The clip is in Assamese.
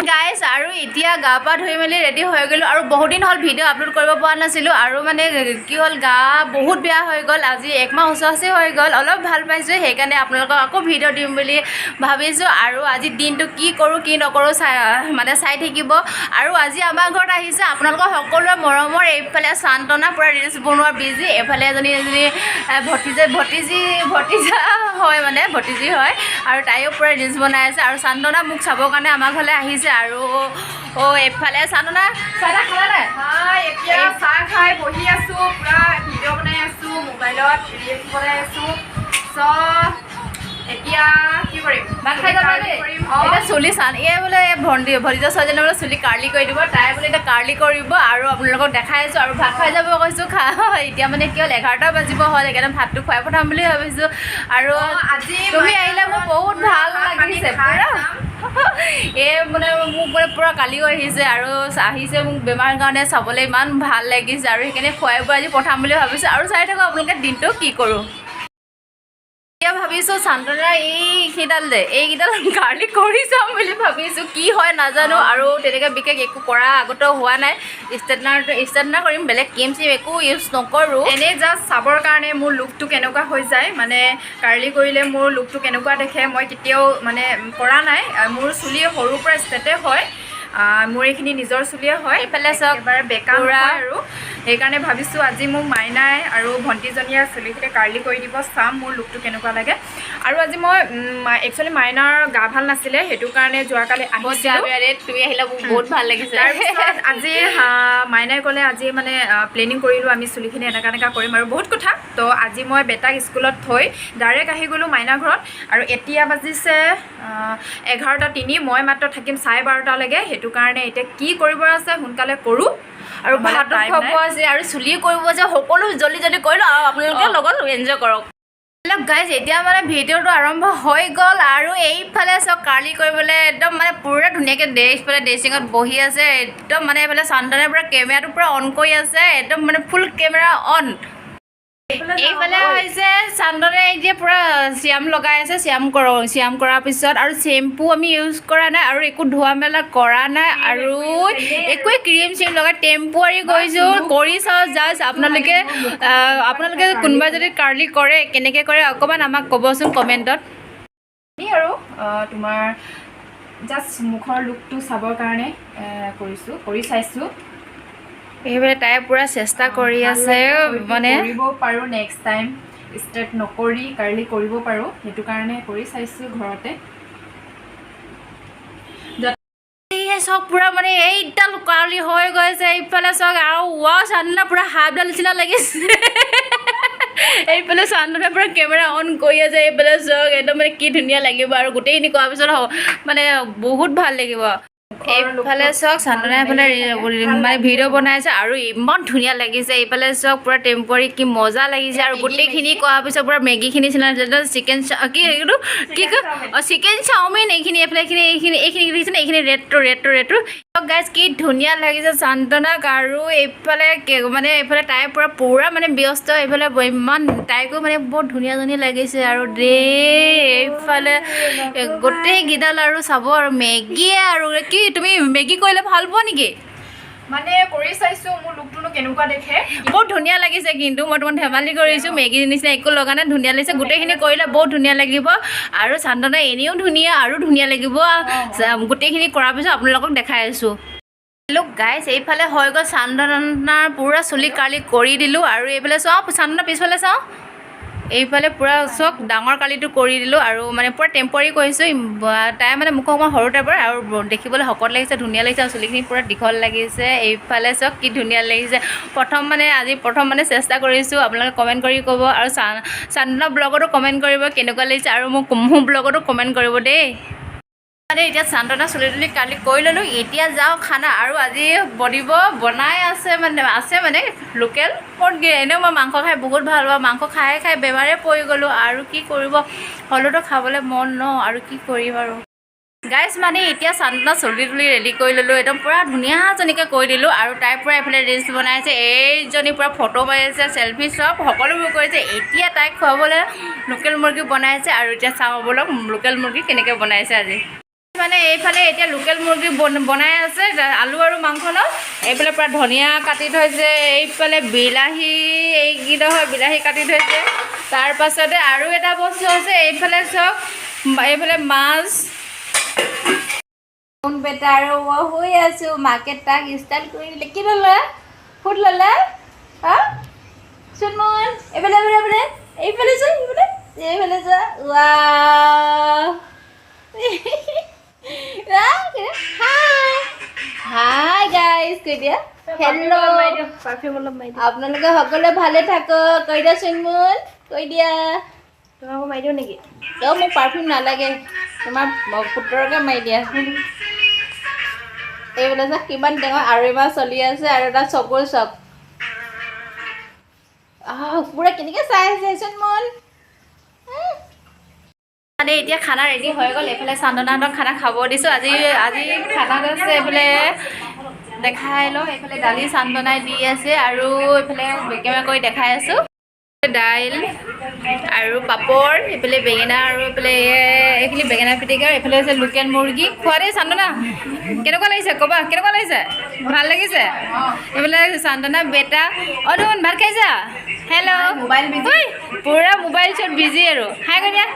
গাইজ আৰু এতিয়া গা পা ধুই মেলি ৰেডি হৈ গ'লোঁ আৰু বহুত দিন হ'ল ভিডিঅ' আপলোড কৰিব পৰা নাছিলোঁ আৰু মানে কি হ'ল গা বহুত বেয়া হৈ গ'ল আজি 1 মাহ ওচৰচি হৈ গ'ল অলপ ভাল পাইছোঁ সেইকাৰণে আপোনালোকক আকৌ ভিডিঅ' দিম বুলি ভাবিছোঁ আৰু আজি দিনটো কি কৰোঁ কি নকৰোঁ চাই থাকিব আৰু আজি আমাৰ ঘৰত আহিছে আপোনালোকৰ সকলোৰে মৰমৰ এইফালে সান্তনা পূৰা ৰিলচ বনোৱা বিজি এইফালে এজনী ভতিজা হয় মানে ভতিজী হয় আৰু তাইও পূৰা ৰিলচ বনাই আছে আৰু সান্তনা মোক চাবৰ কাৰণে আমাৰ ঘৰলৈ আহিছে আৰু এইফালে সান্তনা চাহ খালা নাই এতিয়া চাহ খাই বহি আছোঁ পুৰা ভিডিঅ' বনাই আছোঁ মোবাইলত ৰিলচ বনাই আছোঁ এতিয়া কি কৰিম ভাত খাই যাবা দেই এতিয়া চুলি এই বোলে ভতিজা ছোৱালীজনী বোলে চুলি কাৰ্লি কৰি দিব তাই বোলে এতিয়া কাৰ্লি কৰিব আৰু আপোনালোকক দেখাই আছোঁ আৰু ভাত খাই যাব কৈছোঁ এতিয়া মানে কি হ'ল 11টা বাজিব হ'ল সেইকাৰণে ভাতটো খুৱাই পঠাম বুলি ভাবিছোঁ আৰু আজি তুমি আহিলে মোৰ বহুত ভাল লাগিছে পুৰা মানে মোক মানে পূৰা কালিও আহিছে আৰু আহিছে মোক বেমাৰ কাৰণে চাবলৈ ইমান ভাল লাগিছে আৰু সেইকাৰণে খুৱাই বোৱাই আজি পঠাম বুলি ভাবিছোঁ আৰু চাই থাকোঁ আপোনালোকে দিনটো কি কৰোঁ এতিয়া ভাবিছোঁ সান্তনাৰ এইকেইডাল গাৰ্লিক কৰি চাম বুলি ভাবিছোঁ কি হয় নাজানো আৰু তেনেকৈ বিশেষ একো কৰা আগতেও হোৱা নাই ষ্টেটনাৰ কৰিম বেলেগ ক্ৰীম চিম একো ইউজ নকৰোঁ এনেই জাষ্ট চাবৰ কাৰণে মোৰ লুকটো কেনেকুৱা হৈ যায় মানে কাৰ্লি কৰিলে মোৰ লুকটো কেনেকুৱা দেখে মই কেতিয়াও মানে কৰা নাই মোৰ চুলি সৰুৰ পৰা ষ্টেটে হয় মোৰ এইখিনি নিজৰ চুলিয়ে হয় এইফালে চাওক এবাৰ বেকা নহয় আৰু সেইকাৰণে ভাবিছোঁ আজি মোক মাইনাই আৰু ভণ্টিজনীয়ে চুলিখিনি কাৰ্লি কৰি দিব চাম মোৰ লুকটো কেনেকুৱা লাগে আৰু আজি মই একচুৱেলি মাইনাৰ গা ভাল নাছিলে সেইটো কাৰণে যোৱাকালি তুমি আহিলে মোক বহুত ভাল লাগিছে তাৰপিছত আজি মাইনাই ক'লে আজি মানে প্লেনিং কৰিলোঁ আমি চুলিখিনি এনেকুৱা কৰিম আৰু বহুত কথা তো আজি মই বেটাক স্কুলত থৈ ডাইৰেক্ট আহি গ'লোঁ মাইনাৰ ঘৰত আৰু এতিয়া বাজিছে 11:03 মই মাত্ৰ থাকিম 12:30লৈকে সেইটো কাৰণে এতিয়া কি কৰিব আছে সোনকালে কৰোঁ আৰু ভাতো খুৱাব আছে আৰু চুলিও কৰিব আছে সকলো জলদি কৰি লওঁ আৰু আপোনালোকে লগত এনজয় কৰক গাইজ এতিয়া মানে ভিডিঅ'টো আৰম্ভ হৈ গ'ল আৰু এইফালে চব কাৰ্লি কৰিবলৈ একদম মানে পুৰা ধুনীয়াকৈ এইফালে ড্ৰেছিঙত বহি আছে একদম মানে এইফালে সান্তনাই পূৰা কেমেৰাটো পূৰা অন কৰি আছে একদম মানে ফুল কেমেৰা অন এইফালে হৈছে সান্তনাই এতিয়া পূৰা চিয়াম লগাই আছে চিয়াম কৰাৰ পিছত আৰু চেম্পু আমি ইউজ কৰা নাই আৰু একো ধোৱা মেলা কৰা নাই আৰু একোৱে ক্ৰীম চিম লগাই টেম্পোৱাৰী গৈছোঁ কৰি চাওঁ জাষ্ট আপোনালোকে কোনোবাই যদি কাৰ্লি কৰে কেনেকৈ কৰে অকণমান আমাক ক'বচোন কমেণ্টত আৰু তোমাৰ জাষ্ট মুখৰ লুকটো চাবৰ কাৰণে কৰি চাইছোঁ এইফালে তাই পূৰা চেষ্টা কৰি আছে মানে কৰিব পাৰোঁ নেক্সট টাইম ষ্ট্ৰেট নকৰি কাৰ্লি কৰিব পাৰোঁ সেইটো কাৰণে কৰি চাইছোঁ ঘৰতে চব পূৰা মানে এইডাল কাৰ্লি হৈ গৈছে এইফালে চাওক আৰু সান্তনা পূৰা হাফডাল নিচিনা লাগিছে এইফালে সান্তনাই পূৰা কেমেৰা অন কৰি আছে এইফালে চাওক একদম মানে কি ধুনীয়া লাগিব আৰু গোটেইখিনি কৰাৰ পিছত মানে বহুত ভাল লাগিব এইফালে চাওক সান্তনাই এইফালে মানে ভিডিঅ' বনাইছে আৰু ইমান ধুনীয়া লাগিছে এইফালে চাওক পূৰা টেম্পৰী কি মজা লাগিছে আৰু গোটেইখিনি কৰাৰ পিছত পূৰা মেগীখিনি নিচিনা চিকেন কি কয় চিকেন চাওমিন এইখিনি এইখিনি দেখিছেনে এইখিনি ৰেটটো গাইজ কি ধুনীয়া লাগিছে সান্তনাক আৰু এইফালে মানে এইফালে তাই পূৰা মানে ব্যস্ত এইফালে ইমান তাইকো মানে বহুত ধুনীয়া লাগিছে আৰু এইফালে গোটেইকেইডাল আৰু চাব আৰু মেগীয়ে আৰু কি তুমি মেগী কৰিলে ভাল পোৱা নেকি মানে কৰি চাইছোঁ মোৰ লুকটোনো কেনেকুৱা দেখে বহুত ধুনীয়া লাগিছে কিন্তু মই তোমাক ধেমালি কৰিছোঁ মেগীৰ নিচিনা একো লগা নাই ধুনীয়া লাগিছে গোটেইখিনি কৰিলে বহুত ধুনীয়া লাগিব আৰু সান্তনা এনেও ধুনীয়া আৰু ধুনীয়া লাগিব গোটেইখিনি কৰাৰ পিছত আপোনালোকক দেখাই আছোঁ লুক গাইজ এইফালে হৈ গ'ল সান্তনাৰ পূৰা চুলি কাৰ্লি কৰি দিলোঁ আৰু এইফালে চাওঁ সান্তনা পিছফালে চাওঁ এইফালে পূৰা চব ডাঙৰ কালিটো কৰি দিলোঁ আৰু মানে পূৰা টেম্পৰী কৰিছোঁ তাই মানে মুখ অকণমান সৰু টাইপৰ আৰু দেখিবলৈ শকত লাগিছে ধুনীয়া লাগিছে আৰু চুলিখিনি পূৰা দীঘল লাগিছে এইফালে চব কি ধুনীয়া লাগিছে প্ৰথম মানে চেষ্টা কৰিছোঁ আপোনালোকে কমেণ্ট কৰি ক'ব আৰু সান্তনা ব্লগতো কমেণ্ট কৰিব কেনেকুৱা লাগিছে আৰু মোৰ ব্লগতো কমেণ্ট কৰিব দেই মানে এতিয়া সান্তনা চুলি তুলি কালি কৰি ল'লোঁ এতিয়া যাওঁ খানা আৰু আজি বনাই আছে মানে লোকেল মুৰ্গী এনেও মই মাংস খাই বহুত ভাল পাওঁ মাংস খাই বেমাৰে পৰি গ'লোঁ আৰু কি কৰিব হ'লেওতো খাবলৈ মন ন আৰু কি কৰিম আৰু গাইজ মানে এতিয়া সান্তনা চুলি তুলি ৰেডি কৰি ল'লোঁ একদম পূৰা ধুনীয়াজনীকৈ কৰি দিলোঁ আৰু তাইৰ পূৰা এইফালে ৰিলচ বনাইছে এইজনী পূৰা ফটো মাৰিছে চেলফি চব সকলোবোৰ কৰিছে এতিয়া তাইক খুৱাবলৈ লোকেল মুৰ্গী বনাইছে আৰু এতিয়া চাওঁ ব'লক লোকেল মুৰ্গী কেনেকৈ বনাইছে আজি মানে এইফালে এতিয়া লোকেল মুৰ্গী বনাই আছে আলু আৰু মাংস ন এইফালে পূৰা ধনিয়া কাটি থৈছে এইফালে বিলাহী এইকেইটা হয় বিলাহী কাটি থৈছে তাৰ পাছতে আৰু এটা বস্তু আছে এইফালে চাওক এইফালে মাছ কোন বেটা আৰু মই শুই আছোঁ মাকে তাক ষ্টাইল কৰি দিলে কি ল'লা ফুট ল'লা হা চোন মন এইফালে এইফালে এইফালে চোন এইফালে চোৱা হাই গাইজ কৈ দিয়া হেল্ল' আপোনালোকে সকলোৱে ভালে থাকক কৈ দিয়া চুনমুন কৈ দিয়া তোমাকো মাৰি দিওঁ নেকি মোক পাৰফিউম নালাগে তোমাৰ পুতৰকে মাৰি দিয়া এইবিলাক যে কিমান ডাঙৰ আৰু এবাৰ চলি আছে আৰু এটা চকুৰ চক পুৰা কেনেকৈ চাই আছে চুনমুন মানে এতিয়া খানা ৰেডি হৈ গ'ল এইফালে চান্দনাহঁতক খানা খাব দিছোঁ আজি খানাত আছে এইফালে দেখাই লওঁ এইফালে দালি চান্দনাই দি আছে আৰু এইফালে বেকেমা কৰি দেখাই আছোঁ দাইল আৰু পাপৰ এইফালে বেঙেনা আৰু এইফালে এইখিনি বেঙেনা পিটিকা এইফালে হৈছে লোকেল মুৰ্গী খোৱা দেই চান্দনা কেনেকুৱা লাগিছে ক'বা কেনেকুৱা লাগিছে ভাল লাগিছে এইফালে চান্দনা বেটা ধুন ভাত খাইছা হেল্ল' মোবাইল বিজি পূৰা মোবাইল চোট বিজি আৰু হাই কৈ দিয়া